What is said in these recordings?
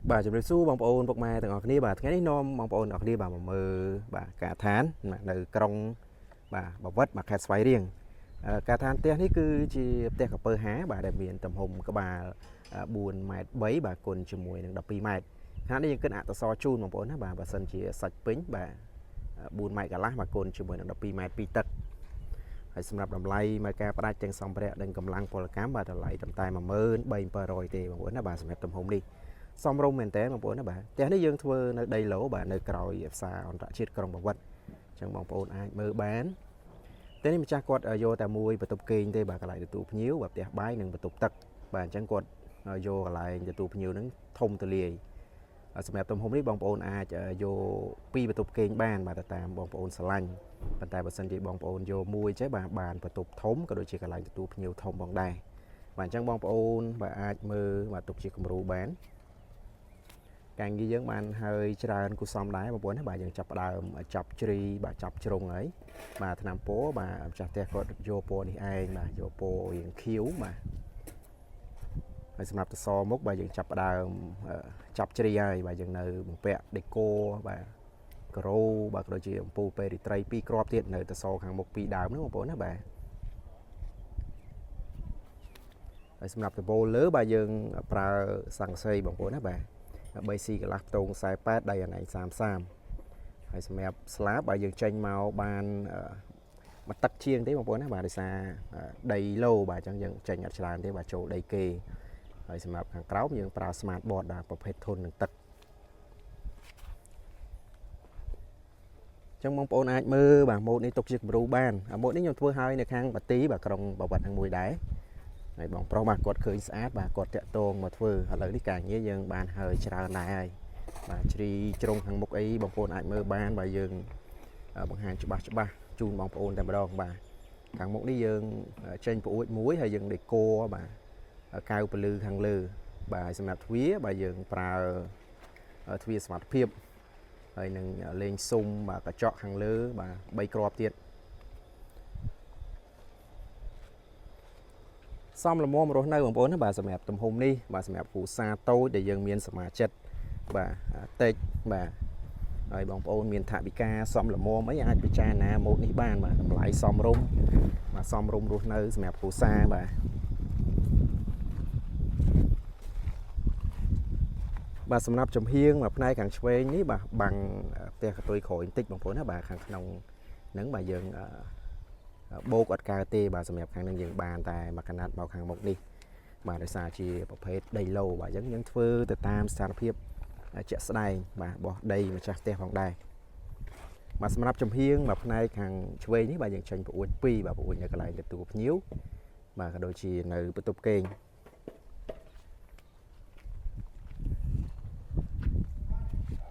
bà chụp được su bằng ôn bọc mai từng ngọc ní bà cái này nom bằng ôn ngọc ní bà mà mơ bà cả tháng mà từ trong bà vất mà khai xoáy riêng cả tháng tiếcនេះគឺជាផ្ទះកពើហាបាទដែលមានទំហំក្បាល4ម៉ែត្រ3បាទគុណជាមួយនឹង12ម៉ែត្រខាងនេះយើងគិតអក្សរជូនបងប្អូនណាបាទបើសិនជាសាច់ពេញបាទ4ម៉ែត្រកន្លះបាទគុណជាមួយនឹង12ម៉ែត្រ2ទឹកហើយសម្រាប់តម្លៃមកការផ្ដាច់ទាំងសម្ភារៈនិងកម្លាំងពលកម្មបាទតម្លៃត្រឹមតែ13700ទេបងប្អូនណាបាទសម្រាប់ទំហំនេះសមរម្យមែនតើបងប្អូនណាបាទផ្ទះនេះយើងធ្វើនៅដីឡូបាទនៅក្រោយផ្សារអន្តរជាតិក្រុងបាវិតអញ្ចឹងបងប្អូនអាចមើលបានតែនេះម្ចាស់គាត់យកតែមួយបន្ទប់គេងទេបាទកន្លែងទទួលភ្ញៀវបាទផ្ទះបាយនិងបន្ទប់ទឹកបាទអញ្ចឹងគាត់យកកន្លែងទទួលភ្ញៀវហ្នឹងធំទូលាយសម្រាប់ទំហំនេះបងប្អូនអាចយក2បន្ទប់គេងបានបាទតាមបងប្អូនស្រឡាញ់ប៉ុន្តែបើសិនជាបងប្អូនយកមួយចេះបាទបានបន្ទប់ធំក៏ដូចជាកន្លែងទទួលភ្ញៀវធំផងដែរបាទអញ្ចឹងបងប្អូនបាទអាចមើលបាទទុកជាគំរូបានការងារយើងបានហើយច្រើនគូសំដែរបងប្អូនណាបាទយើងចាប់ផ្ដើមចាប់ជ្រីបាទចាប់ជ្រុងហើយបាទថ្នាំពណ៌បាទម្ចាស់ផ្ទះគាត់យកពណ៌នេះឯងបាទយកពណ៌រៀងខៀវបាទហើយសម្រាប់តសមុខបាទយើងចាប់ផ្ដើមចាប់ជ្រីហើយបាទយើងនៅបំពាក់ដេកូបាទក្រូបាទក៏ដូចជាអំពូលពេរីត្រី2គ្រាប់ទៀតនៅតសខាងមុខ2ដើមហ្នឹងបងប្អូនណាបាទហើយសម្រាប់ដបូលលើបាទយើងប្រើសង្កសីបងប្អូនណាបាទ3C កន្លះខ្ទង48ដៃអណៃ30ហើយសម្រាប់ស្លាបបើយើងចេញមកបានមកទឹកជាងទេបងប្អូនណាបាទដោយសារដីឡូបាទអញ្ចឹងយើងចេញអត់ច្រើនទេបាទចូលដីគេហើយសម្រាប់ខាងក្រោមយើងប្រើ smart board ដែរប្រភេទធន់នឹងទឹកអញ្ចឹងបងប្អូនអាចមើលបាទម៉ូដនេះទុកជាគំរូបានម៉ូដនេះខ្ញុំធ្វើឲ្យនៅខាងបាទីបាទក្រុងបាវិតហ្នឹងមួយដែរហើយបងប្រុសបាទគាត់ឃើញស្អាតបាទគាត់តាក់ទងមកធ្វើឥឡូវនេះការងារយើងបានហើយច្រើនដែរហើយបាទជ្រីជ្រុងខាងមុខអីបងប្អូនអាចមើលបានបាទយើងបង្ហាញច្បាស់ជូនបងប្អូនតែម្ដងបាទខាងមុខនេះយើងចេញប្អួចមួយហើយយើងដេកូបាទកៅពលឺខាងលើបាទសម្រាប់ទ្វារបាទយើងប្រើទ្វារសុវត្ថិភាពហើយនឹងលេងស៊ុំបាទកញ្ចក់ខាងលើបាទ3គ្រាប់ទៀតសំលមមរស់នៅបងប្អូនណាបាទសម្រាប់ទំហំនេះបាទសម្រាប់គ្រួសារតូចដែលយើងមានសមាជិកបាទតិចបាទហើយបងប្អូនមានថវិកាសំលមមអីអាចពិចារណាម៉ូដនេះបានបាទតម្លៃសមរម្យបាទសមរម្យរស់នៅសម្រាប់គ្រួសារបាទសម្រាប់ចំហៀងមួយផ្នែកខាងឆ្វេងនេះបាទបាំងផ្ទះកតុយក្រោយបន្តិចបងប្អូនណាបាទខាងក្នុងហ្នឹងបាទយើងបោកអត់កើទេបាទសម្រាប់ខាងនឹងយើងបានតែមកកណាត់មកខាងមុខនេះបាទដោយសារជាប្រភេទដីឡូបាទអញ្ចឹងយើងធ្វើទៅតាមស្ថានភាពជាក់ស្ដែងបាទរបស់ដីម្ចាស់ផ្ទះផងដែរបាទសម្រាប់ចំហៀងមួយផ្នែកខាងឆ្វេងនេះបាទយើងចេញប្អួច2បាទប្អួចនៅកន្លែងទទួលភ្ញៀវបាទក៏ដូចជានៅបន្ទប់គេង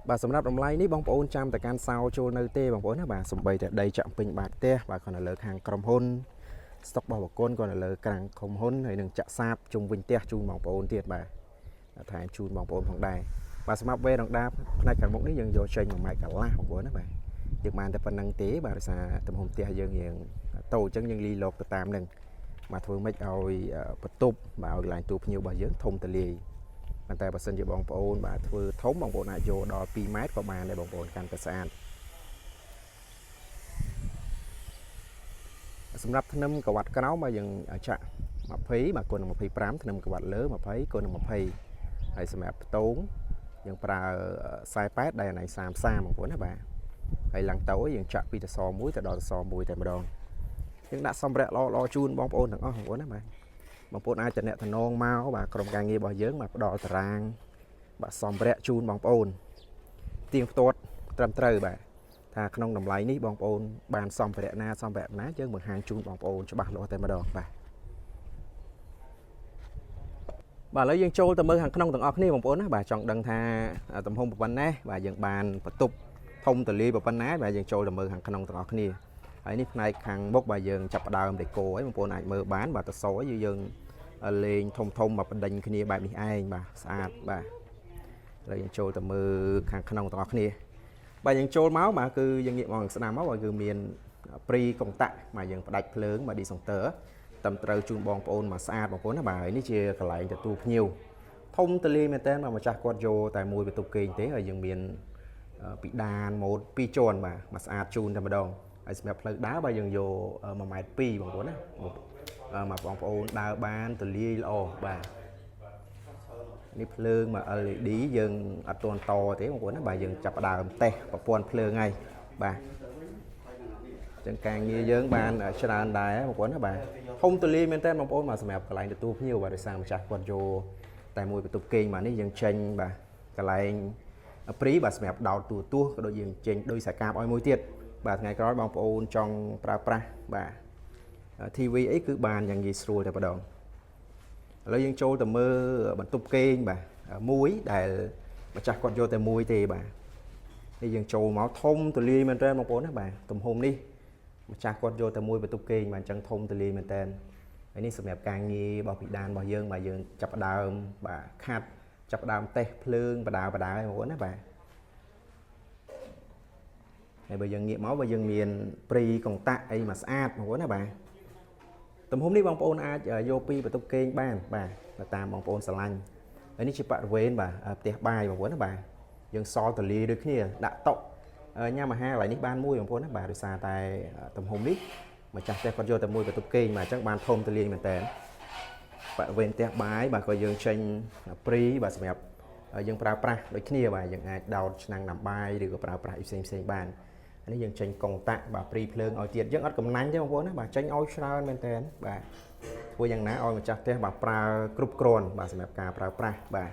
បាទសម្រាប់តម្លៃនេះបងប្អូនចាំតែកាន់សោចូលនៅទេបងប្អូនណាបាទសំបីតែដីចាក់ពេញបាតផ្ទះបាទគាត់នៅលើខាងក្រុមហ៊ុនស្តុករបស់បកគុណគាត់នៅលើខាងក្រុមហ៊ុនហើយនឹងចាក់សាបជុំវិញផ្ទះជូនបងប្អូនទៀតបាទថែមជូនបងប្អូនផងដែរបាទសម្រាប់វេរ៉ង់ដាផ្នែកខាងមុខនេះយើងយកចេញ1ម៉ែត្រកន្លះបងប្អូនណាបាទយើងបានតែប៉ុណ្្នឹងទេបាទដោយសារទំហំផ្ទះយើងរៀងតូចអញ្ចឹងយើងលីលោកទៅតាមនឹងបាទធ្វើម៉េចឲ្យបន្ទប់បាទឲ្យកន្លែងទូភ្ញៀវរបស់យើងធំទូលាយប៉ុន្តែបើសិនជាបងប្អូនបាទធ្វើធំបងប្អូនអាចយកដល់2ម៉ែត្រក៏បានដែរបងប្អូនកាន់តែស្អាតសម្រាប់ធ្នឹមក្រវ៉ាត់ក្រោមមកយើងចាក់20បាទគុណនឹង25ធ្នឹមក្រវ៉ាត់លើ20គុណនឹង20ហើយសម្រាប់ផ្ទងយើងប្រើ48ដៃអណៃ30បងប្អូនណាបាទហើយឡើងទៅយើងចាក់ពីតស1ទៅដល់តស1តែម្ដងយើងដាក់សម្ភារៈល្អជូនបងប្អូនទាំងអស់បងប្អូនណាបាទបងប្អូនអាចតំណតំណងមកបាទក្រុមការងាររបស់យើងបាទផ្ដល់តារាងបាទសម្ភារៈជូនបងប្អូនទៀងផ្ទាត់ត្រឹមត្រូវបាទថាក្នុងតម្លៃនេះបងប្អូនបានសម្ភារៈណាយើងបង្ហាញជូនបងប្អូនច្បាស់លាស់តែម្ដងបាទឥឡូវយើងចូលទៅមើលខាងក្នុងទាំងអស់គ្នាបងប្អូនណាបាទចង់ដឹងថាទំហំប៉ុណ្ណាបាទយើងបានបន្ទប់ធំទូលាយប៉ុណ្ណាបាទយើងចូលទៅមើលខាងក្នុងទាំងអស់គ្នាហើយនេះផ្នែកខាងមុខបាទយើងចាប់ផ្ដើមដេកូហើយបងប្អូនអាចមើលបានបាទតសយើងលេងធំមកបណ្ដេញគ្នាបែបនេះឯងបាទស្អាតបាទហើយយើងចូលទៅមើលខាងក្នុងទាំងអស់គ្នាបាទយើងចូលមកបាទគឺយើងងាកមកស្ដាំមកគឺមានព្រីកុងតាក់បាទយើងផ្ដាច់ភ្លើងបាទឌីសង់ទ័រតាមត្រូវជូនបងប្អូនមកស្អាតបងប្អូនណាបាទហើយនេះជាកន្លែងទទួលភ្ញៀវ ធំទលាយមែនតើមកម្ចាស់គាត់យកតែមួយបន្ទប់គេងទេហើយយើងមានពីដានម៉ូត2ជាន់បាទមកស្អាតជូនតែម្ដងហើយសម្រាប់ផ្លូវដើរបាទយើងយក1.2 ម៉ែត្របងប្អូនណាមកបងប្អូនដើរបានទលាយល្អបាទនេះភ្លើងមក LED យើងអត់ទាន់តទេបងប្អូនណាបាទយើងចាប់ដើមតេស្តប្រព័ន្ធភ្លើងហើយបាទចឹងការងារយើងបានច្រើនដែរបងប្អូនណាបាទធំទូលាយមែនតើបងប្អូនមកសម្រាប់កន្លែងទទួលភ្ញៀវបាទដោយសារម្ចាស់គាត់យកតែមួយបន្ទប់គេងបាទនេះយើងចេញបាទកន្លែងព្រីបាទសម្រាប់ដោតទូទស្សន៍ក៏ដូចយើងចេញដោយសាកាបឲ្យមួយទៀតបាទថ្ងៃក្រោយបងប្អូនចង់ប្រើប្រាស់បាទ TV អីគឺបានយ៉ាងងាយស្រួលតែម្ដងឥឡូវយើងចូលទៅមើលបន្ទប់គេងបាទមួយដែលម្ចាស់គាត់យកតែមួយទេបាទនេះយើងចូលមកធំទូលាយមែនតើបងប្អូនណាបាទទំហំនេះម្ចាស់គាត់យកតែមួយបន្ទប់គេងបាទអញ្ចឹងធំទូលាយមែនតើហើយនេះសម្រាប់ការងាររបស់ពីដានរបស់យើងបាទយើងចាប់ដើមបាទខាត់ចាប់ដើមតេស្តភ្លើងបដាឲ្យបងប្អូនណាបាទហើយបើយើងងាកមកបើយើងមានព្រីកុងតាក់អីមកស្អាតបងប្អូនណាបាទទំហំនេះបងប្អូនអាចយកពីបន្ទប់គេងបានបាទតាមបងប្អូនស្រឡាញ់ហើយនេះជាបរិវេណបាទផ្ទះបាយបងប្អូនណាបាទយើងសល់ទលាដូចគ្នាដាក់តុញ៉ាំអាហារកន្លែងនេះបានមួយបងប្អូនណាបាទដោយសារតែទំហំនេះម្ចាស់ផ្ទះគាត់យកតែមួយបន្ទប់គេងបាទអញ្ចឹងបានធំទលាមែនតើបរិវេណផ្ទះបាយបាទក៏យើងចេញព្រីបាទសម្រាប់យើងប្រើប្រាស់ដូចគ្នាបាទយើងអាចដោតឆ្នាំងដាំបាយឬក៏ប្រើប្រាស់ផ្សេងបាននេះយើងចេញកុងតាក់បាទព្រីភ្លើងឲ្យទៀតយើងអត់កំណាញ់ទេបងប្អូនណាបាទចេញឲ្យច្រើនមែនតើបាទធ្វើយ៉ាងណាឲ្យម្ចាស់ផ្ទះបាទប្រើគ្រប់គ្រាន់បាទសម្រាប់ការប្រើប្រាស់បាទ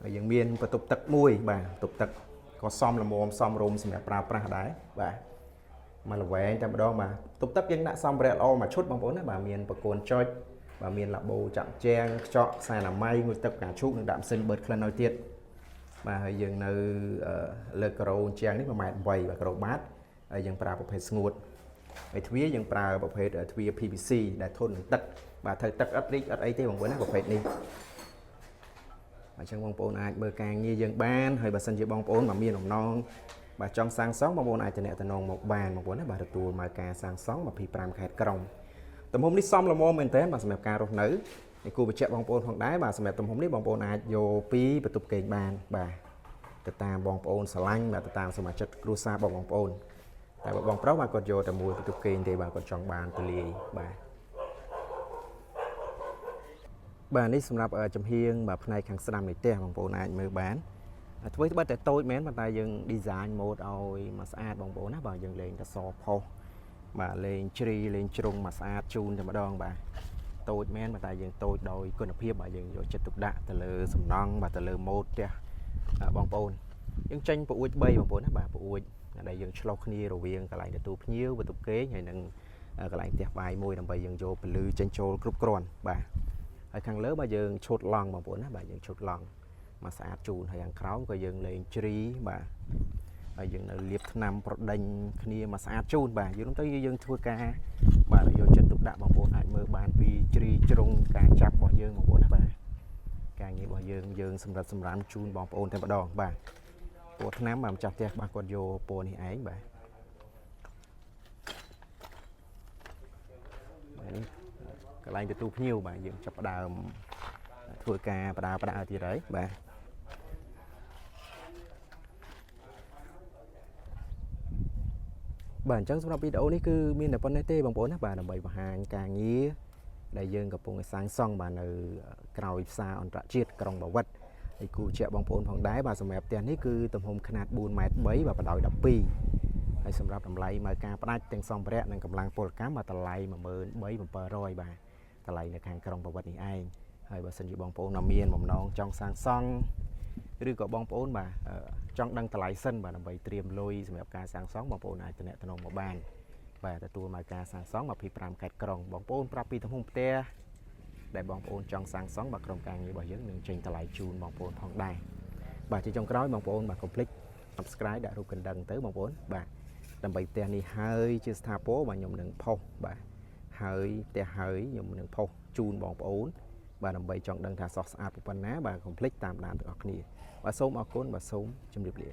ហើយយើងមានបន្ទប់ទឹកមួយបាទបន្ទប់ទឹកក៏សមល្មមសមរម្យសម្រាប់ប្រើប្រាស់ដែរបាទមកល្វែងតែម្ដងបាទបន្ទប់ទឹកយើងដាក់សម្ភារៈល្អមួយឈុតបងប្អូនណាបាទមានបកូនចុចបាទមានឡាបូចាក់ជាងខ្ចក់ខ្សែអនាម័យមួយទឹកកាឈូកនិងដាក់ម៉ាស៊ីនបឺតក្លិនឲ្យទៀតបាទហើយយើងនៅលើការ៉ូជាងនេះ1.8 ម៉ែត្របាទការ៉ូបាតហើយយើងប្រើប្រភេទស្ងួតហើយទ្វារយើងប្រើប្រភេទទ្វារ PVC ដែលធន់នឹងទឹកបាទត្រូវទឹកអត់រីកអត់អីទេបងប្អូនណាប្រភេទនេះអញ្ចឹងបងប្អូនអាចមើលការងារយើងបានហើយបើសិនជាបងប្អូនមានបំណងបាទចង់សាងសង់បងប្អូនអាចតំណងមកបានបងប្អូនណាបាទទទួលមកការសាងសង់25ខេត្តក្រុងទំហំនេះសមល្មមមែនតើបាទសម្រាប់ការរស់នៅនេះគូបញ្ជាក់បងប្អូនផងដែរបាទសម្រាប់ទំហំនេះបងប្អូនអាចយកពីបន្ទប់គេងបានបាទទៅតាមបងប្អូនស្រឡាញ់បាទទៅតាមសមាជិកគ្រួសារបងប្អូនតែបើបងប្រុសបាទគាត់យកតែមួយបន្ទប់គេងទេបាទគាត់ចង់បានទូលាយបាទនេះសម្រាប់ចំហៀងបាទផ្នែកខាងស្ដាំនៃផ្ទះបងប្អូនអាចមើលបានធ្វើត្បិតតែតូចមែនប៉ុន្តែយើង design mode ឲ្យមកស្អាតបងប្អូនណាបាទយើងលេងតែសផុសបាទលេងជ្រីលេងជ្រុងមកស្អាតជូនតែម្ដងបាទតូចមែនប៉ុន្តែយើងតូចដោយគុណភាពបាទយើងយកចិត្តទុកដាក់ទៅលើសំណង់បាទទៅលើ mode ផ្ទះបងប្អូនយើងចេញពអួច3បងប្អូនណាបាទពអួចដែលយើងឆ្លោះគ្នារវាងកន្លែងទទួលភ្ញៀវបន្ទប់គេងហើយនិងកន្លែងផ្ទះបាយមួយដើម្បីយើងយកពលឺចេញចូលគ្រប់គ្រាន់បាទហើយខាងលើបាទយើងឈុតឡង់បងប្អូនណាបាទយើងឈុតឡង់មកស្អាតជូនហើយខាងក្រោមក៏យើងលេងជ្រីបាទហើយយើងនៅលាបថ្នាំប្រដេញគ្នាមកស្អាតជូនបាទយើងទៅយើងធ្វើការបាទយកចិត្តទុកដាក់បងប្អូនអាចមើលបានពីជ្រីជ្រុងការចាប់របស់យើងបងប្អូនណាបាទការងាររបស់យើងសម្រាប់ជូនបងប្អូនតែម្ដងបាទពណ៌ថ្នាំបាទម្ចាស់ផ្ទះបាទគាត់យកពណ៌នេះឯងបាទនេះកន្លែងទទួលភ្ញៀវបាទយើងចាប់ផ្ដើមធ្វើការបដាទៀតហើយបាទបាទអញ្ចឹងសម្រាប់វីដេអូនេះគឺមានតែប៉ុណ្ណេះទេបងប្អូនណាបាទដើម្បីបង្ហាញការងារដែលយើងកំពុងសាងសង់បាទនៅក្រោយផ្សារអន្តរជាតិក្រុងបាវិតហើយគូជាបងប្អូនផងដែរបាទសម្រាប់ផ្ទះនេះគឺទំហំខ្នាត4.3 ម៉ែត្របាទបដោយ12ហើយសម្រាប់តម្លៃមកការផ្ដាច់ទាំងសម្ភារៈនិងកម្លាំងពលកម្មបាទតម្លៃ13700បាទតម្លៃនៅខាងក្រុងបាវិតនេះឯងហើយបើសិនជាបងប្អូនមានបំណងចង់សាងសង់ឬក៏បងប្អូនបាទចង់ដឹងតម្លៃសិនបាទដើម្បីត្រៀមលុយសម្រាប់ការសាងសង់បងប្អូនអាចតំណងមកបានបាទទទួលមកការសាងសង់25ខេត្តក្រុងបងប្អូនប្រាប់ពីទំហំផ្ទះដែលបងប្អូនចង់សាងសង់បាទក្រុមការងាររបស់យើងនឹងចេញតម្លៃជូនបងប្អូនផងដែរបាទជាចុងក្រោយបងប្អូនបាទកុំភ្លេច Subscribe ដាក់រូបកណ្ដឹងទៅបងប្អូនបាទដើម្បីផ្ទះនេះហើយជាស្ថាពរបាទខ្ញុំនឹងផុសបាទហើយផ្ទះហើយខ្ញុំនឹងផុសជូនបងប្អូនបាទដើម្បីចង់ដឹងថាសោះស្អាតប៉ុណ្ណាបាទកុំភ្លេចតាមដានទាំងអស់គ្នាបាទសូមអរគុណបាទសូមជម្រាបលា